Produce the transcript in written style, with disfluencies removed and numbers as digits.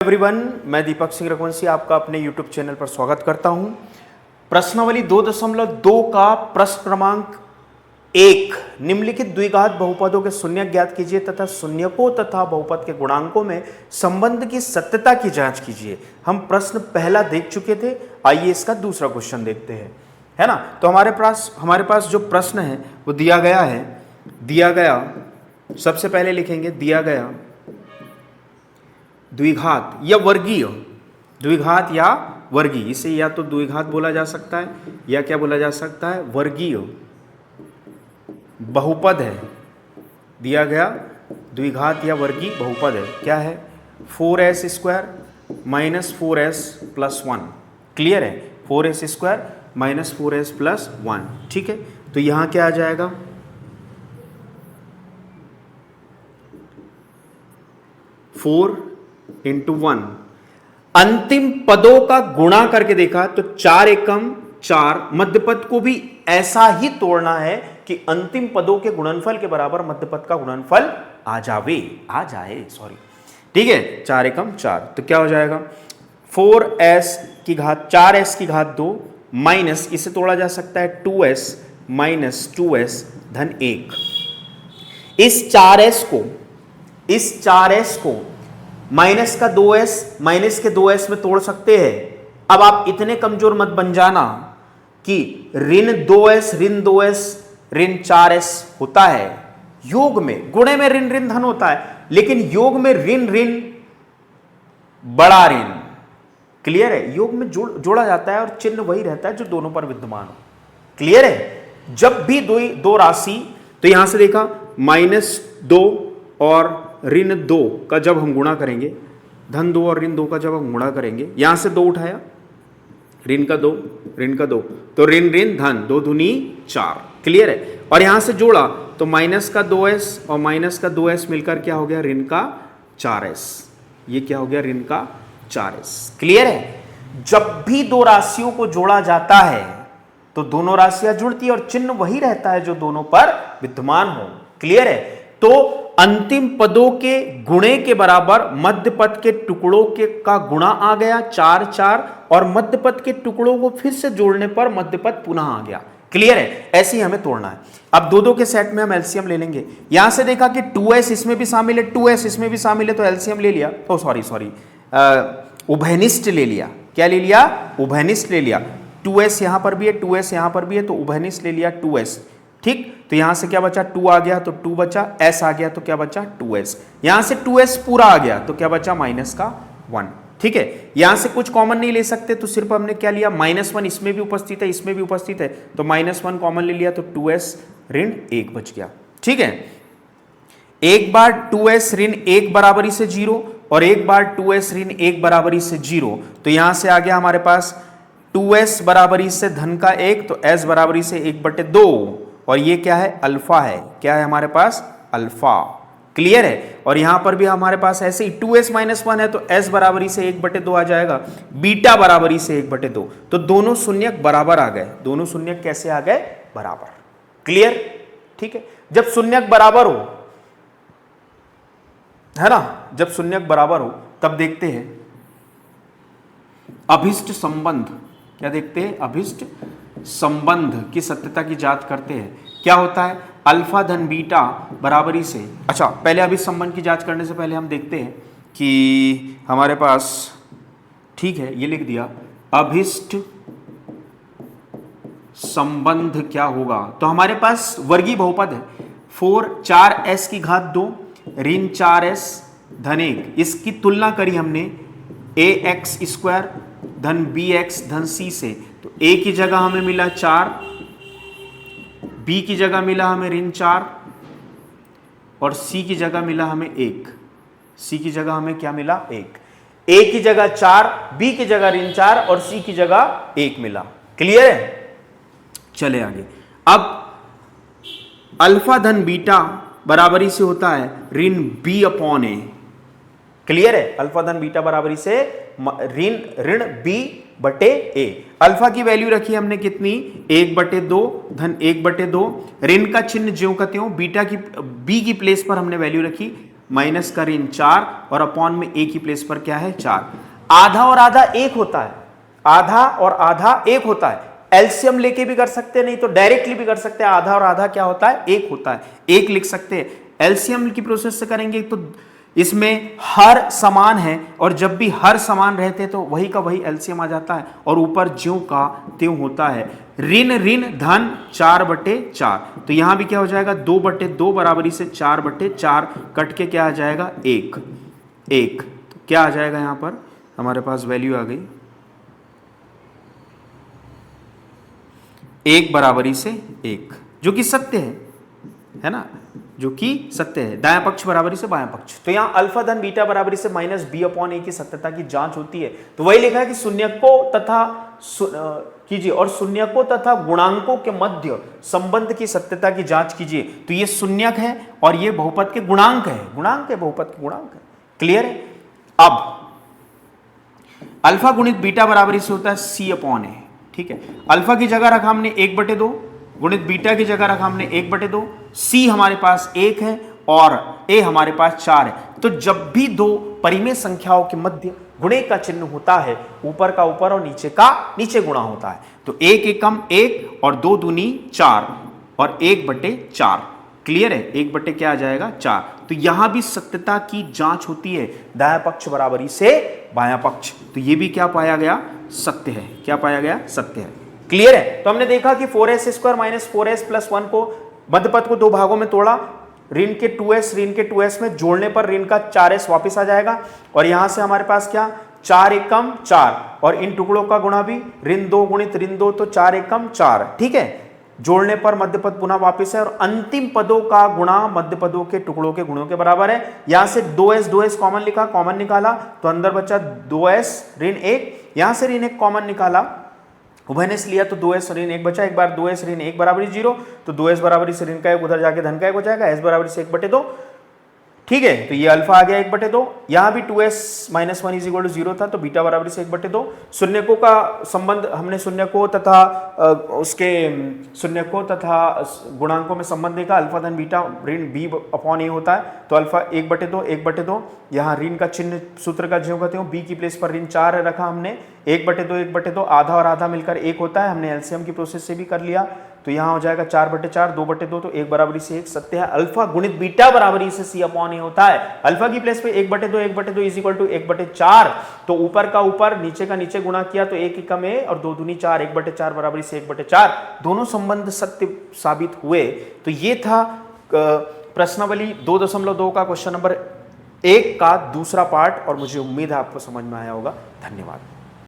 Everyone, मैं दीपक सिंह रघुवंशी आपका अपने YouTube चैनल पर स्वागत करता हूं। प्रश्नावली 2.2 का प्रश्न क्रमांक 1, निम्नलिखित द्विघात बहुपदों के शून्यक ज्ञात कीजिए तथा शून्यकों तथा बहुपद के गुणांकों में संबंध की सत्यता की जांच कीजिए। हम प्रश्न पहला देख चुके थे, आइए इसका दूसरा क्वेश्चन देखते हैं, है ना। तो हमारे पास जो प्रश्न है वो दिया गया सबसे पहले लिखेंगे दिया गया द्विघात या वर्गीय, द्विघात या वर्गीय, इसे या तो द्विघात बोला जा सकता है या क्या बोला जा सकता है, वर्गीय बहुपद है। दिया गया द्विघात या वर्गीय बहुपद है, क्या है, 4s square minus 4s plus 1। Clear है, 4s square minus 4s plus 1। ठीक है, तो यहां क्या आ जाएगा, 4 इंटू 1। अंतिम पदों का गुणा करके देखा तो 4 एकम 4, मध्यपद को भी ऐसा ही तोड़ना है कि अंतिम पदों के गुणनफल के बराबर मध्यपद का गुणनफल आ जाए। ठीक है, 4 एकम 4, तो क्या हो जाएगा 4s की घात 4s की घात 2 माइनस, इसे तोड़ा जा सकता है 2s माइनस 2s धन 1। इस 4s को माइनस का 2s माइनस के 2s में तोड़ सकते हैं। अब आप इतने कमजोर मत बन जाना कि ऋण 2s ऋण 4s होता है योग में, गुणे में ऋण ऋण धन होता है, लेकिन योग में ऋण ऋण बड़ा ऋण। क्लियर है, योग में जोड़ा जाता है और चिन्ह वही रहता है जो दोनों पर विद्यमान हो। क्लियर है, जब भी दो राशि, तो यहां से देखा -2 और ऋण 2 का जब हम गुणा करेंगे, धन 2 और ऋण 2 का जब हम गुणा करेंगे, यहां से 2 उठाया, ऋण का 2 तो ऋण ऋण धन 2 दूनी 4। क्लियर है, और यहां से जोड़ा तो माइनस का 2s और माइनस का 2s मिलकर क्या हो गया, ऋण का 4s। ये क्या हो गया, ऋण का 4s। क्लियर है, जब भी दो राशियों को जोड़ा जाता है तो दोनों राशियां जुड़ती है और चिन्ह वही रहता है जो दोनों पर विद्यमान हो। क्लियर है, तो अंतिम पदों के गुणे के बराबर मध्य पद के टुकड़ों के का गुणा आ गया 4 4, और मध्य पद के टुकड़ों को फिर से जोड़ने पर मध्य पद पुनः आ गया। क्लियर है, ऐसे ही हमें तोड़ना है। अब दो के सेट में हम एलसीएम ले लेंगे। यहां से देखा कि 2s इसमें भी शामिल है, 2s इसमें भी शामिल है, तो एलसीएम ले लिया, सॉरी उभयनिष्ठ ले लिया। क्या ले लिया, उभयनिष्ठ ले लिया। 2s यहां पर भी है, 2s यहां पर भी है, तो उभयनिष्ठ ले लिया 2s। ठीक, तो यहां से क्या बचा, 2 आ गया तो 2 बचा, s आ गया तो क्या बचा 2s। यहां से 2s पूरा आ गया तो क्या बचा माइनस का 1। ठीक है, यहां से कुछ कॉमन नहीं ले सकते तो सिर्फ हमने क्या लिया, -1 इसमें भी उपस्थित है, इसमें भी उपस्थित है, तो -1 कॉमन ले लिया तो 2s ऋण 1 बच गया। ठीक है, एक बार 2s ऋण 1 बराबरी से 0 और एक बार 2s ऋण 1 बराबरी से 0, तो यहां से आ गया हमारे पास 2s बराबरी से धन का 1, तो s बराबरी से 1/2, और ये क्या है, अल्फा है। क्या है हमारे पास, अल्फा। क्लियर है, और यहां पर भी हमारे पास ऐसे ही 2s - 1 है तो s बराबरी से 1/2 आ जाएगा, बीटा बराबरी से 1/2, तो दोनों शून्यक बराबर आ गए। दोनों शून्यक कैसे आ गए, बराबर। क्लियर, ठीक है, जब शून्यक बराबर हो, है ना, जब शून्यक बराबर हो तब देखते हैं अभिष्ट संबंध। क्या देखते हैं, अभिष्ट संबंध की सत्यता की जांच करते हैं। क्या होता है, अल्फा धन बीटा बराबरी से, अच्छा पहले अभिष्ट संबंध की जांच करने से पहले हम देखते हैं कि हमारे पास, ठीक है, ये लिख दिया अभिष्ट संबंध क्या होगा, तो हमारे पास वर्गीय बहुपद है 4s की घात 2 ऋण 4s धन 1। इसकी तुलना करी हमने ax स्क्वायर धन bx धन c से, तो a की जगह हमें मिला 4, b की जगह मिला हमें ऋण 4 और c की जगह मिला हमें 1। c की जगह हमें क्या मिला, 1। a की जगह 4, b की जगह ऋण 4 और c की जगह 1 मिला। क्लियर है, चले आगे। अब अल्फा धन बीटा बराबरी से होता है ऋण b/a। क्लियर है, अल्फा धन बीटा बराबरी से ऋण b/a। अल्फा की वैल्यू रखी हमने कितनी, 1/2 धन 1/2, ऋण का चिन्ह ज्यों का त्यों, बीटा की b की प्लेस पर हमने वैल्यू रखी माइनस का ऋण 4 और अपॉन में a की प्लेस पर क्या है 4। आधा और आधा एक होता है, आधा और आधा एक होता है। एलसीएम लेके भी कर सकते हैं, नहीं तो डायरेक्टली भी कर सकते हैं। आधा और आधा क्या होता है, एक होता है, एक लिख सकते हैं। एलसीएम की प्रोसेस से करेंगे तो इसमें हर समान है, और जब भी हर समान रहते तो वही का वही एलसीएम आ जाता है, और ऊपर ज्यों का त्यों होता है। ऋण ऋण धन 4/4, तो यहां भी क्या हो जाएगा 2/2 बराबरी से 4/4 कट के क्या आ जाएगा 1 1। तो क्या आ जाएगा यहां पर हमारे पास वैल्यू आ गई 1 बराबरी से 1, जो कि सत्य है ना, जो कि सत्य है। दायां पक्ष बराबरी से बायां पक्ष। तो यहां अल्फा धन बीटा बराबरी से माइनस b/a की सत्यता की जांच होती है। तो वही लिखा है कि शून्यकों तथा कीजिए और शून्यकों तथा गुणांकों के मध्य संबंध की सत्यता की जांच कीजिए। तो ये शून्यक है और ये बहुपद के गुणांक है, गुणांक है, बहुपद के गुणांक है। क्लियर है। अब अल्फा गुणित बीटा बराबरी से होता है c/a। ठीक है, अल्फा की जगह रखा हमने 1/2, गुणित बीटा की जगह रखा हमने 1/2, c हमारे पास 1 है और a हमारे पास 4 है। तो जब भी दो परिमेय संख्याओं के मध्य गुणे का चिन्ह होता है, ऊपर का ऊपर और नीचे का नीचे गुणा होता है। तो 1 एकम 1 और 2 दूनी 4 और 1/4। क्लियर है, 1 क्या आ जाएगा 4। तो यहां भी सत्यता की जांच होती है, दायां पक्ष बराबरी से बायां पक्ष। तो ये भी क्या पाया गया, सत्य है। क्या पाया गया, सत्य है। क्लियर है। तो हमने देखा कि 4s² माइनस 4s + 1 को मध्यपद को दो भागों में तोड़ा, ऋण के 2s ऋण के 2s में जोड़ने पर ऋण का 4s वापस आ जाएगा, और यहां से हमारे पास क्या 4 एकम 4 और इन टुकड़ों का गुणा भी ऋण 2 गुणित ऋण 2, तो 4 एकम 4। ठीक है, जोड़ने पर मध्यपद पुनः वापस है, और अंतिम पदों का गुणा मध्यपदों के टुकड़ों के गुणों के बराबर है। यहां से 2s कॉमन लिखा, कॉमन निकाला तो अंदर बचा 2s ऋण 1, यहां से ऋण 1 कॉमन निकाला, उभयनिष्ठ लिया तो 2s ऋण 1 बचा। एक बार 2s ऋण 1 बराबरी 0, तो 2s बराबरी से ऋण का 1 उधर जाके धन का 1 हो जाएगा, s बराबरी से 1/2। ठीक है, तो ये अल्फा आ गया 1/2। यहां भी 2s - 1 = 0 था, तो बीटा बराबरी से 1/2। शून्यकों का संबंध हमने शून्यकों तथा उसके शून्यकों तथा गुणांकों में संबंध देखा। अल्फा धन बीटा ऋण b/a होता है, तो अल्फा 1/2 1/2। यहाँ ऋण का चिन्ह सूत्र का ज्यों का त्यों, b की प्लेस पर ऋण 4 रखा हमने, 1/2 1/2, आधा और आधा मिलकर 1 होता है। हमने एलसीएम की प्रोसेस से भी कर लिया, तो यहाँ हो जाएगा 4/4 2/2, तो 1 बराबरी से 1 सत्य है। अल्फा गुणित बीटा बराबरी से c/a होता है। अल्फा की प्लेस पे 1/2 1/2 = 1/4, तो ऊपर का ऊपर नीचे का नीचे गुणा किया तो 1 एकम 1 और 2 दूनी 4, 1/4 बराबरी से 1/4। दोनों संबंध सत्य साबित हुए। तो ये था प्रश्नावली 2.2 का क्वेश्चन नंबर 1 का दूसरा पार्ट, और मुझे उम्मीद है आपको समझ में आया होगा। धन्यवाद।